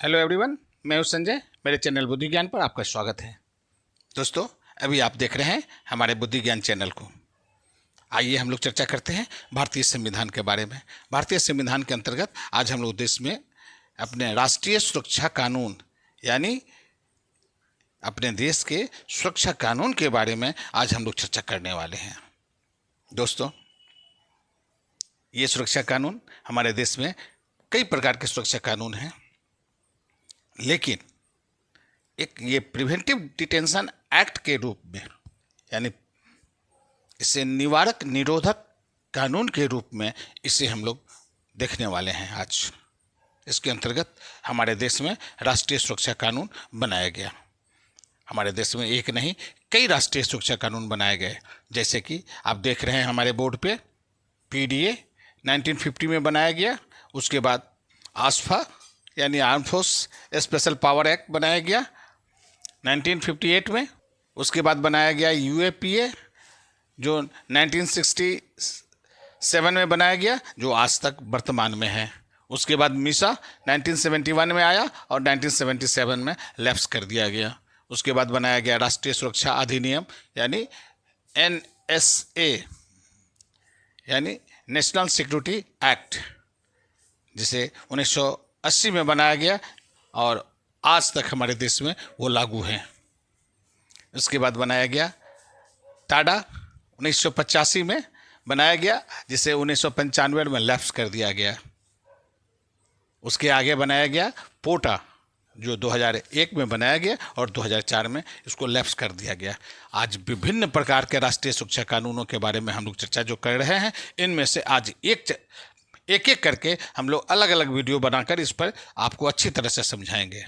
Hello everyone, मैं हूं संजय। मेरे चैनल बुद्धि ज्ञान पर आपका स्वागत है। दोस्तों, अभी आप देख रहे हैं हमारे बुद्धि ज्ञान चैनल को। आइए हम लोग चर्चा करते हैं भारतीय संविधान के बारे में। भारतीय संविधान के अंतर्गत आज हम लोग देश में अपने राष्ट्रीय सुरक्षा कानून यानी अपने देश के सुरक्षा कानून के बारे में आज हम लोग चर्चा करने वाले हैं। दोस्तों, ये सुरक्षा कानून हमारे देश में कई प्रकार के सुरक्षा कानून हैं, लेकिन एक ये प्रिवेंटिव डिटेंशन एक्ट के रूप में यानी इसे निवारक निरोधक कानून के रूप में इसे हम लोग देखने वाले हैं आज। इसके अंतर्गत हमारे देश में राष्ट्रीय सुरक्षा कानून बनाया गया। हमारे देश में एक नहीं कई राष्ट्रीय सुरक्षा कानून बनाए गए, जैसे कि आप देख रहे हैं हमारे बोर्ड पे पीडीए 1950 में बनाया गया। उसके बाद आसफा यानी arm force special power act बनाया गया 1958 में। उसके बाद बनाया गया यूएपीए जो 1967 में बनाया गया, जो आज तक वर्तमान में है। उसके बाद मीसा 1971 में आया और 1977 में लैप्स कर दिया गया। उसके बाद बनाया गया राष्ट्रीय सुरक्षा अधिनियम यानी एनएसए यानी नेशनल सिक्योरिटी एक्ट, जिसे 1980 में बनाया गया और आज तक हमारे देश में वो लागू है। उसके बाद बनाया गया टाडा 1985 में बनाया गया, जिसे 1995 में लैप्स कर दिया गया। उसके आगे बनाया गया पोटा जो 2001 में बनाया गया और 2004 में इसको लैप्स कर दिया गया। आज विभिन्न प्रकार के राष्ट्रीय सुरक्षा कानूनों के बारे में हम लोग चर्चा जो कर रहे हैं, इनमें से आज एक एक करके हम लोग अलग अलग वीडियो बनाकर इस पर आपको अच्छी तरह से समझाएंगे।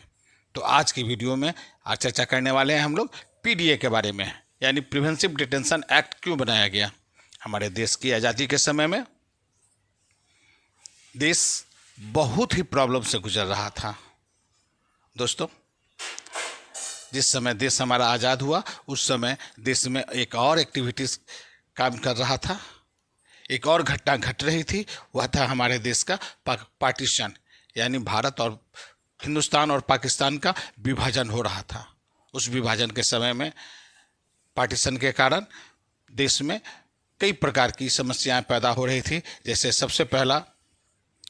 तो आज की वीडियो में आज चर्चा करने वाले हैं हम लोग पीडीए के बारे में, यानी प्रिवेंटिव डिटेंशन एक्ट क्यों बनाया गया। हमारे देश की आज़ादी के समय में देश बहुत ही प्रॉब्लम से गुजर रहा था। दोस्तों, जिस समय देश हमारा आज़ाद हुआ उस समय देश में एक और एक्टिविटीज़ काम कर रहा था, एक और घटना घट रही थी। वह था हमारे देश का पार्टीशन, यानी भारत और हिंदुस्तान और पाकिस्तान का विभाजन हो रहा था। उस विभाजन के समय में पार्टीशन के कारण देश में कई प्रकार की समस्याएं पैदा हो रही थी। जैसे सबसे पहला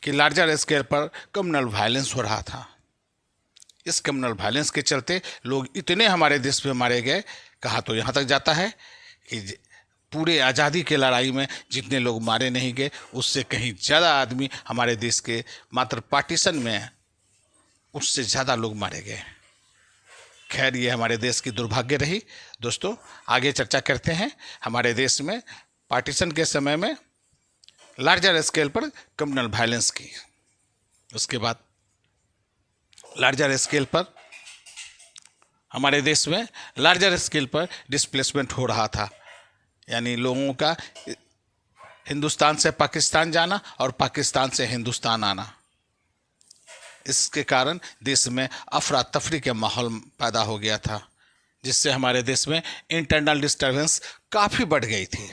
कि लार्जर स्केल पर कम्युनल वायलेंस हो रहा था। इस कम्युनल वायलेंस के चलते लोग इतने हमारे देश में मारे गए, कहा तो यहाँ तक जाता है कि पूरे आज़ादी के लड़ाई में जितने लोग मारे नहीं गए उससे कहीं ज़्यादा आदमी हमारे देश के मात्र पार्टीशन में उससे ज़्यादा लोग मारे गए। खैर, ये हमारे देश की दुर्भाग्य रही। दोस्तों, आगे चर्चा करते हैं हमारे देश में पार्टीशन के समय में लार्जर स्केल पर कम्युनल वायलेंस की। उसके बाद लार्जर स्केल पर हमारे देश में लार्जर स्केल पर डिस्प्लेसमेंट हो रहा था, यानी लोगों का हिंदुस्तान से पाकिस्तान जाना और पाकिस्तान से हिंदुस्तान आना। इसके कारण देश में अफरा तफरी के माहौल पैदा हो गया था, जिससे हमारे देश में इंटरनल डिस्टर्बेंस काफ़ी बढ़ गई थी।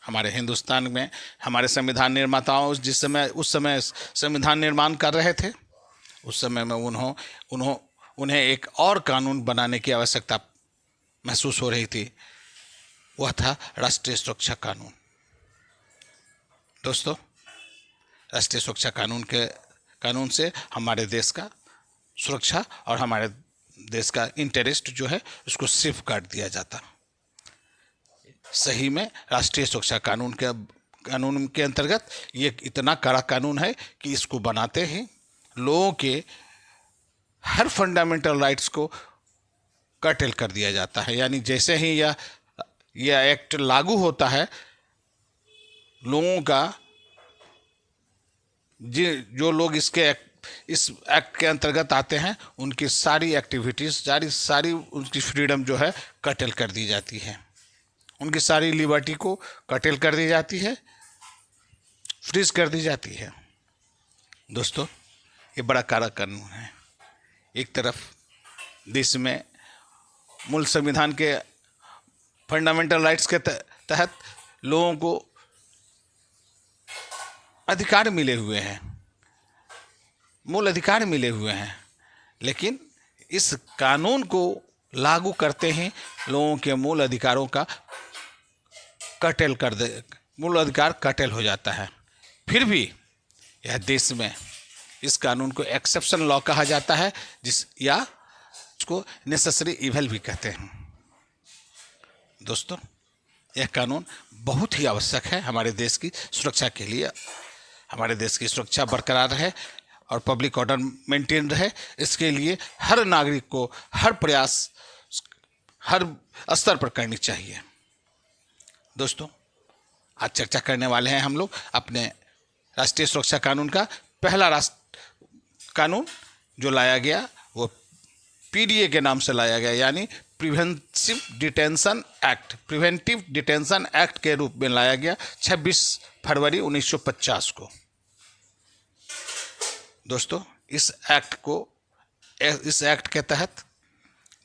हमारे हिंदुस्तान में हमारे संविधान निर्माताओं उस समय संविधान निर्माण कर रहे थे। उस समय में उन्हें एक और कानून बनाने की आवश्यकता महसूस हो रही थी। वह था राष्ट्रीय सुरक्षा कानून। दोस्तों, राष्ट्रीय सुरक्षा कानून से हमारे देश का सुरक्षा और हमारे देश का इंटरेस्ट जो है उसको सेफ गार्ड दिया जाता। सही में राष्ट्रीय सुरक्षा कानून के अंतर्गत ये इतना कड़ा कानून है कि इसको बनाते ही लोगों के हर फंडामेंटल राइट्स को कर्टेल कर दिया जाता है। यानी जैसे ही यह एक्ट लागू होता है, लोगों का जो लोग इस एक्ट के अंतर्गत आते हैं उनकी सारी एक्टिविटीज़ सारी उनकी फ्रीडम जो है कर्टेल कर दी जाती है। उनकी सारी लिबर्टी को कर्टेल कर दी जाती है, फ्रीज कर दी जाती है। दोस्तों, ये बड़ा कड़ा कानून है। एक तरफ देश में मूल संविधान के फंडामेंटल राइट्स के तहत लोगों को अधिकार मिले हुए हैं, मूल अधिकार मिले हुए हैं, लेकिन इस कानून को लागू करते ही लोगों के मूल अधिकारों का मूल अधिकार कर्टेल हो जाता है। फिर भी यह देश में इस कानून को एक्सेप्शन लॉ कहा जाता है, या उसको नेसेसरी इविल भी कहते हैं। दोस्तों, यह कानून बहुत ही आवश्यक है हमारे देश की सुरक्षा के लिए। हमारे देश की सुरक्षा बरकरार रहे और पब्लिक ऑर्डर मेंटेन रहे, इसके लिए हर नागरिक को हर प्रयास हर स्तर पर करनी चाहिए। दोस्तों, आज चर्चा करने वाले हैं हम लोग अपने राष्ट्रीय सुरक्षा कानून का। पहला कानून जो लाया गया वो पीडीए के नाम से लाया गया, यानी प्रिवेंटिव डिटेंशन एक्ट के रूप में लाया गया 26 फरवरी 1950 को। दोस्तों, इस एक्ट के तहत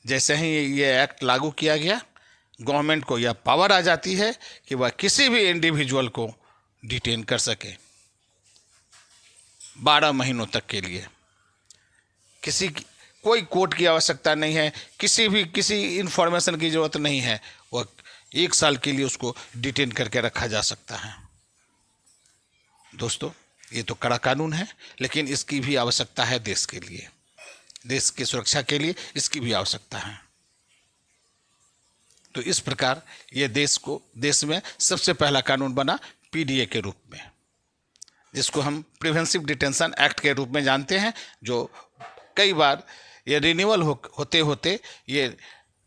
जैसे ही ये एक्ट लागू किया गया, गवर्नमेंट को यह पावर आ जाती है कि वह किसी भी इंडिविजुअल को डिटेन कर सके 12 महीनों तक के लिए। कोई कोर्ट की आवश्यकता नहीं है, किसी इंफॉर्मेशन की ज़रूरत नहीं है, वह 1 साल के लिए उसको डिटेन करके रखा जा सकता है। दोस्तों, ये तो कड़ा कानून है, लेकिन इसकी भी आवश्यकता है देश के लिए, देश की सुरक्षा के लिए इसकी भी आवश्यकता है। तो इस प्रकार ये देश में सबसे पहला कानून बना पीडीए के रूप में, जिसको हम प्रिवेंटिव डिटेंशन एक्ट के रूप में जानते हैं, जो कई बार ये रिन्यूअल होते होते ये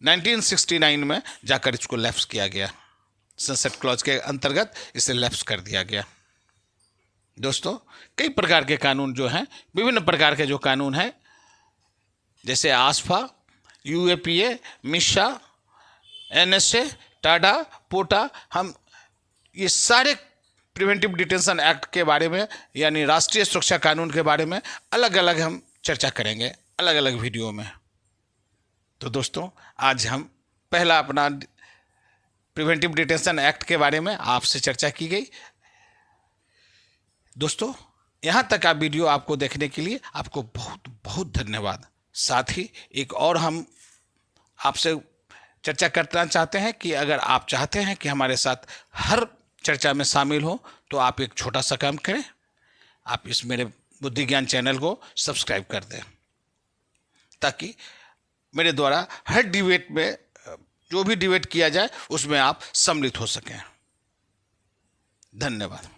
1969 में जाकर इसको लैप्स किया गया। सनसेट क्लॉज के अंतर्गत इसे लैप्स कर दिया गया। दोस्तों, कई प्रकार के कानून जो हैं, विभिन्न प्रकार के जो कानून हैं, जैसे आसफा, यूएपीए, मिशा, एनएसए, टाडा, पोटा, हम ये सारे प्रिवेंटिव डिटेंशन एक्ट के बारे में, यानी राष्ट्रीय सुरक्षा कानून के बारे में अलग अलग हम चर्चा करेंगे अलग अलग वीडियो में। तो दोस्तों, आज हम पहला अपना प्रिवेंटिव डिटेंशन एक्ट के बारे में आपसे चर्चा की गई। दोस्तों, यहाँ तक आप वीडियो आपको देखने के लिए आपको बहुत बहुत धन्यवाद। साथ ही एक और हम आपसे चर्चा करना चाहते हैं कि अगर आप चाहते हैं कि हमारे साथ हर चर्चा में शामिल हो, तो आप एक छोटा सा काम करें, आप इस मेरे बुद्धि ज्ञान चैनल को सब्सक्राइब कर दें, ताकि मेरे द्वारा हर डिबेट में जो भी डिबेट किया जाए उसमें आप सम्मिलित हो सकें। धन्यवाद।